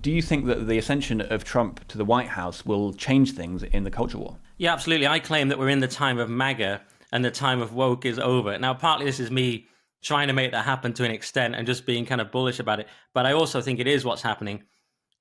do you think that the ascension of Trump to the White House will change things in the culture war? Yeah, absolutely. I claim that we're in the time of MAGA and the time of woke is over. Now, partly this is me trying to make that happen to an extent and just being kind of bullish about it. But I also think it is what's happening.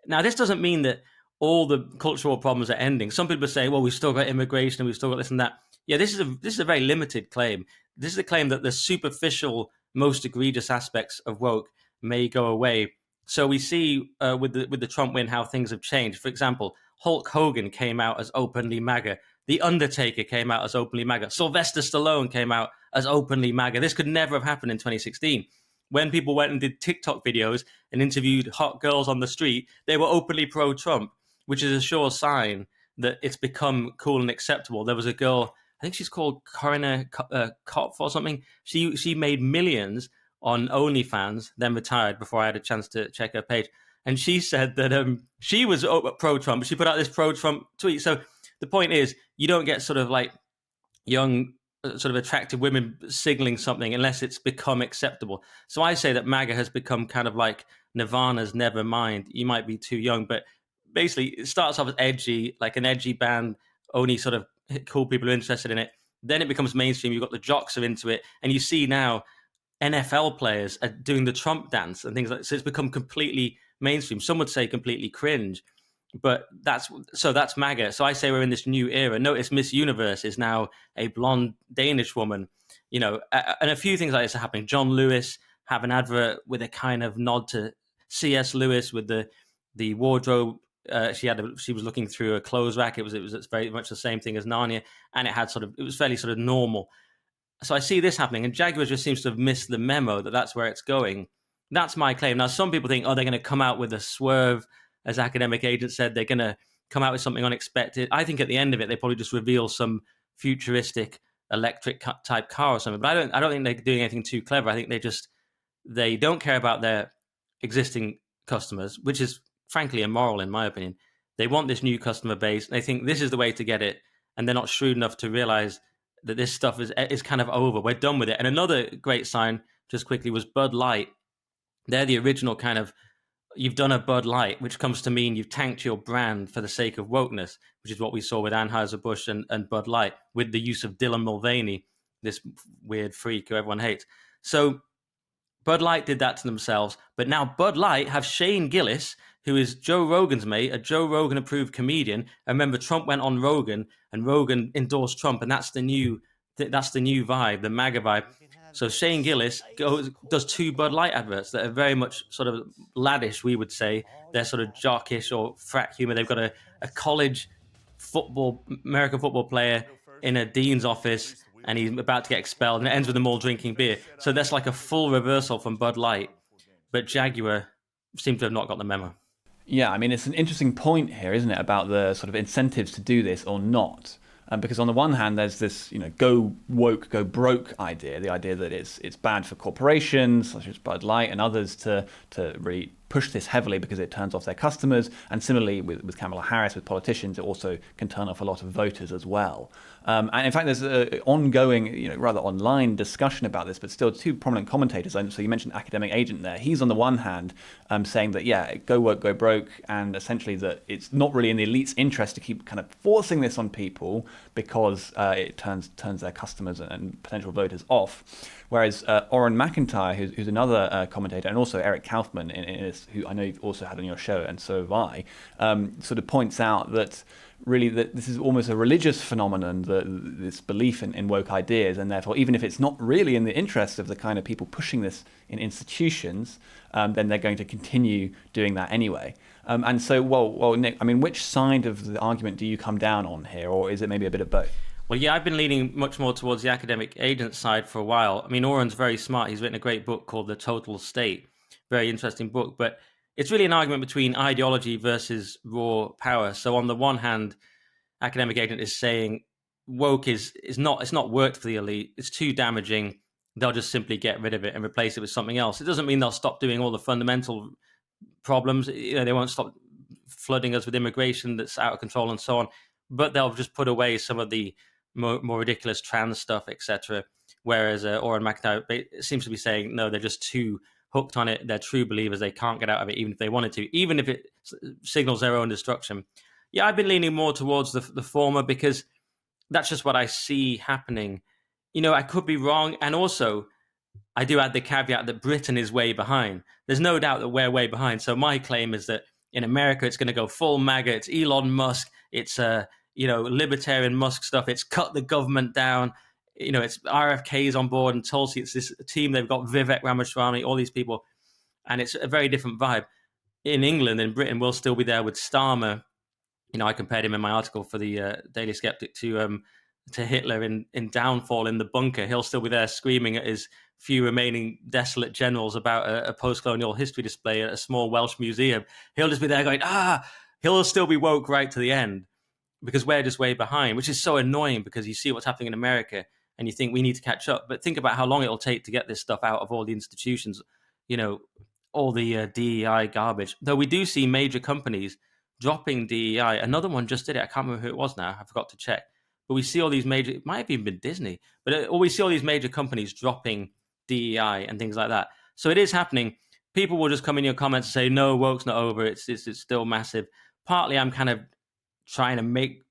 Now, this doesn't mean that all the cultural problems are ending. Some people say, well, we've still got immigration and we've still got this and that. Yeah, this is a very limited claim. This is a claim that the superficial, most egregious aspects of woke may go away. So we see with the Trump win how things have changed. For example, Hulk Hogan came out as openly MAGA. The Undertaker came out as openly MAGA. Sylvester Stallone came out as openly MAGA. This could never have happened in 2016. When people went and did TikTok videos and interviewed hot girls on the street, they were openly pro-Trump, which is a sure sign that it's become cool and acceptable. There was a girl, I think she's called Corinna Kopf or something. She made millions on OnlyFans, then retired before I had a chance to check her page. And she said that she was pro-Trump, but she put out this pro-Trump tweet. So the point is, you don't get sort of like young, sort of attractive women signaling something unless it's become acceptable. So I say that MAGA has become kind of like Nirvana's Nevermind. You might be too young, but basically it starts off as edgy, like an edgy band, only sort of cool people are interested in it. Then it becomes mainstream. You've got the jocks are into it. And you see now NFL players are doing the Trump dance and things like that. So it's become completely mainstream. Some would say completely cringe. But that's MAGA. So I say we're in this new era. Notice Miss Universe is now a blonde Danish woman, and a few things like this are happening. John Lewis have an advert with a kind of nod to C.S. Lewis with the wardrobe. She was looking through a clothes rack. It was very much the same thing as Narnia, and it was fairly sort of normal. So I see this happening, and Jaguar just seems to have missed the memo that that's where it's going. That's my claim. Now, some people think, they're going to come out with a swerve. As academic agents said, they're going to come out with something unexpected. I think at the end of it, they probably just reveal some futuristic electric type car or something. But I don't think they're doing anything too clever. I think they don't care about their existing customers, which is frankly immoral in my opinion. They want this new customer base. They think this is the way to get it, and they're not shrewd enough to realize that this stuff is kind of over. We're done with it. And another great sign, just quickly, was Bud Light. They're the original kind of, you've done a Bud Light, which comes to mean you've tanked your brand for the sake of wokeness, which is what we saw with Anheuser-Busch and Bud Light, with the use of Dylan Mulvaney, this weird freak who everyone hates. So Bud Light did that to themselves, but now Bud Light have Shane Gillis, who is Joe Rogan's mate, a Joe Rogan-approved comedian. And remember, Trump went on Rogan, and Rogan endorsed Trump, and that's the new vibe, the MAGA vibe. So Shane Gillis does two Bud Light adverts that are very much sort of laddish, we would say. They're sort of jockish or frat humor. They've got a college American football player in a dean's office, and he's about to get expelled, and it ends with them all drinking beer. So that's like a full reversal from Bud Light. But Jaguar seems to have not got the memo. Yeah, I mean, it's an interesting point here, isn't it, about the sort of incentives to do this or not. Because on the one hand, there's this, go woke, go broke idea, the idea that it's bad for corporations, such as Bud Light and others, to really push this heavily because it turns off their customers. And similarly with Kamala Harris, with politicians, it also can turn off a lot of voters as well. And in fact, there's an ongoing, rather online discussion about this, but still two prominent commentators. So you mentioned academic agent there. He's on the one hand saying that, go woke, go broke, and essentially that it's not really in the elite's interest to keep kind of forcing this on people because it turns their customers and potential voters off. Whereas Oren McIntyre, who's another commentator, and also Eric Kaufman, who I know you've also had on your show, and so have I, sort of points out that really that this is almost a religious phenomenon, this belief in woke ideas, and therefore even if it's not really in the interest of the kind of people pushing this in institutions, then they're going to continue doing that anyway. And so, well, Nick, I mean, which side of the argument do you come down on here, or is it maybe a bit of both? Well, yeah, I've been leaning much more towards the academic agent side for a while. I mean, Oren's very smart. He's written a great book called The Total State. Very interesting book. But it's really an argument between ideology versus raw power. So on the one hand, academic agent is saying woke it's not worked for the elite. It's too damaging. They'll just simply get rid of it and replace it with something else. It doesn't mean they'll stop doing all the fundamental problems. They won't stop flooding us with immigration that's out of control and so on. But they'll just put away some of the more ridiculous trans stuff, etc. Whereas Oren McIntyre seems to be saying, no, they're just too hooked on it. They're true believers. They can't get out of it, even if they wanted to, even if it signals their own destruction. Yeah, I've been leaning more towards the former because that's just what I see happening. I could be wrong. And also, I do add the caveat that Britain is way behind. There's no doubt that we're way behind. So my claim is that in America, it's going to go full MAGA. It's Elon Musk. It's libertarian Musk stuff. It's cut the government down. It's RFK's on board and Tulsi. It's this team. They've got Vivek Ramaswamy, all these people. And it's a very different vibe. In England, in Britain, we'll still be there with Starmer. I compared him in my article for the Daily Sceptic to Hitler in Downfall in the bunker. He'll still be there screaming at his few remaining desolate generals about a post-colonial history display at a small Welsh museum. He'll just be there going, he'll still be woke right to the end because we're just way behind, which is so annoying because you see what's happening in America and you think we need to catch up. But think about how long it'll take to get this stuff out of all the institutions, all the DEI garbage. Though we do see major companies dropping DEI. Another one just did it. I can't remember who it was now. I forgot to check. But we see all these major, it might have even been Disney, but we see all these major companies dropping DEI and things like that. So it is happening. People will just come in your comments and say, no, woke's not over. It's still massive. Partly I'm kind of trying to make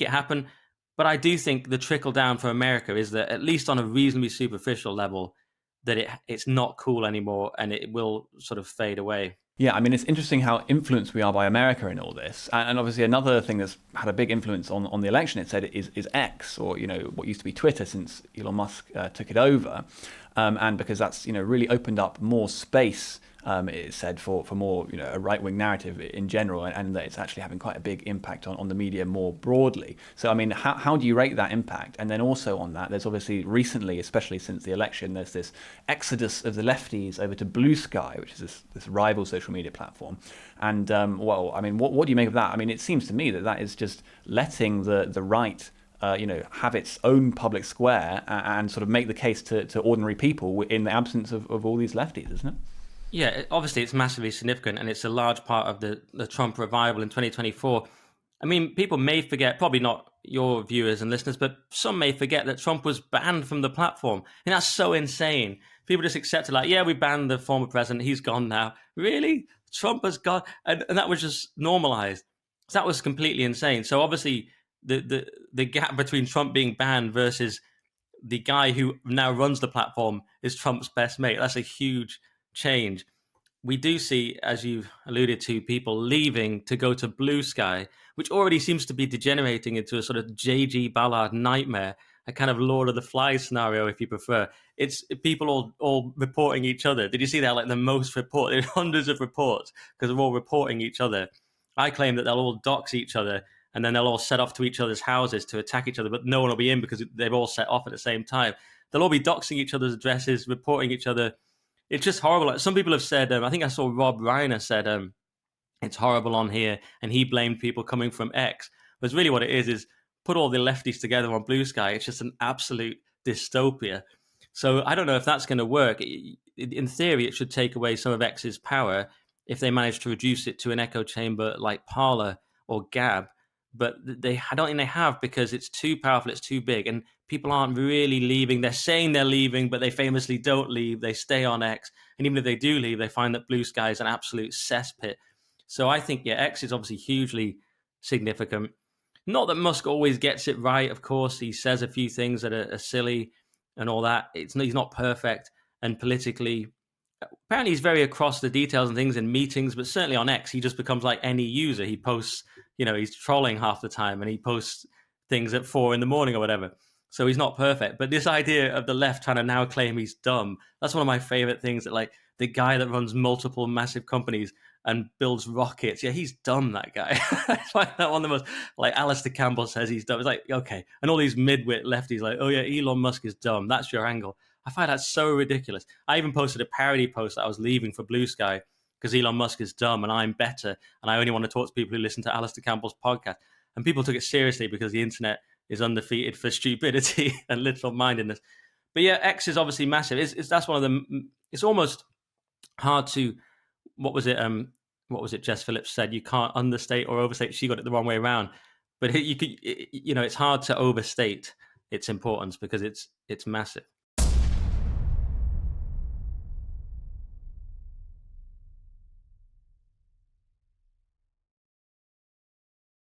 it happen. But I do think the trickle down for America is that at least on a reasonably superficial level, that it's not cool anymore and it will sort of fade away. Yeah, I mean, it's interesting how influenced we are by America in all this. And obviously another thing that's had a big influence on the election, it said, is X, or, what used to be Twitter since Elon Musk took it over. And because that's, really opened up more space, it said, for more, a right-wing narrative in general, and that it's actually having quite a big impact on the media more broadly. So, I mean, how do you rate that impact? And then also on that, there's obviously recently, especially since the election, there's this exodus of the lefties over to Blue Sky, which is this rival social media platform. And, what do you make of that? I mean, it seems to me that is just letting the right have its own public square and sort of make the case to ordinary people in the absence of all these lefties, isn't it? Yeah, obviously it's massively significant and it's a large part of the Trump revival in 2024. I mean, people may forget, probably not your viewers and listeners, but some may forget that Trump was banned from the platform. And that's so insane. People just accept it we banned the former president, he's gone now. Really? Trump has gone? And that was just normalized. So that was completely insane. So obviously the gap between Trump being banned versus the guy who now runs the platform is Trump's best mate. That's a huge change. We do see, as you've alluded to, people leaving to go to Blue Sky, which already seems to be degenerating into a sort of J.G. Ballard nightmare, a kind of Lord of the Flies scenario, if you prefer. It's people all reporting each other. Did you see that? Like the most report, hundreds of reports, because they're all reporting each other. I claim that they'll all dox each other, and then they'll all set off to each other's houses to attack each other, but no one will be in because they've all set off at the same time. They'll all be doxing each other's addresses, reporting each other. It's just horrible. Some people have said, I think I saw Rob Reiner said, it's horrible on here, and he blamed people coming from X. But really what it is put all the lefties together on Blue Sky. It's just an absolute dystopia. So I don't know if that's going to work. In theory, it should take away some of X's power if they manage to reduce it to an echo chamber like Parler or Gab. But I don't think they have, because it's too powerful, it's too big, and people aren't really leaving. They're saying they're leaving, but they famously don't leave. They stay on X, and even if they do leave, they find that Blue Sky is an absolute cesspit. So I think, X is obviously hugely significant. Not that Musk always gets it right, of course. He says a few things that are silly and all that. He's not perfect, and politically, apparently he's very across the details and things in meetings, but certainly on X, he just becomes like any user. He posts, he's trolling half the time, and he posts things at 4 a.m. or whatever. So he's not perfect. But this idea of the left trying to now claim he's dumb, that's one of my favorite things, that like the guy that runs multiple massive companies and builds rockets, he's dumb, that guy. I find that one of the most, like Alistair Campbell says he's dumb. It's like, okay. And all these midwit lefties like, oh yeah, Elon Musk is dumb. That's your angle. I find that so ridiculous. I even posted a parody post that I was leaving for Blue Sky because Elon Musk is dumb and I'm better, and I only want to talk to people who listen to Alistair Campbell's podcast. And people took it seriously because the internet is undefeated for stupidity and little-mindedness. But yeah, X is obviously massive. That's one of them. It's almost hard to, what was it Jess Phillips said? You can't understate or overstate. She got it the wrong way around. But it's hard to overstate its importance because it's massive.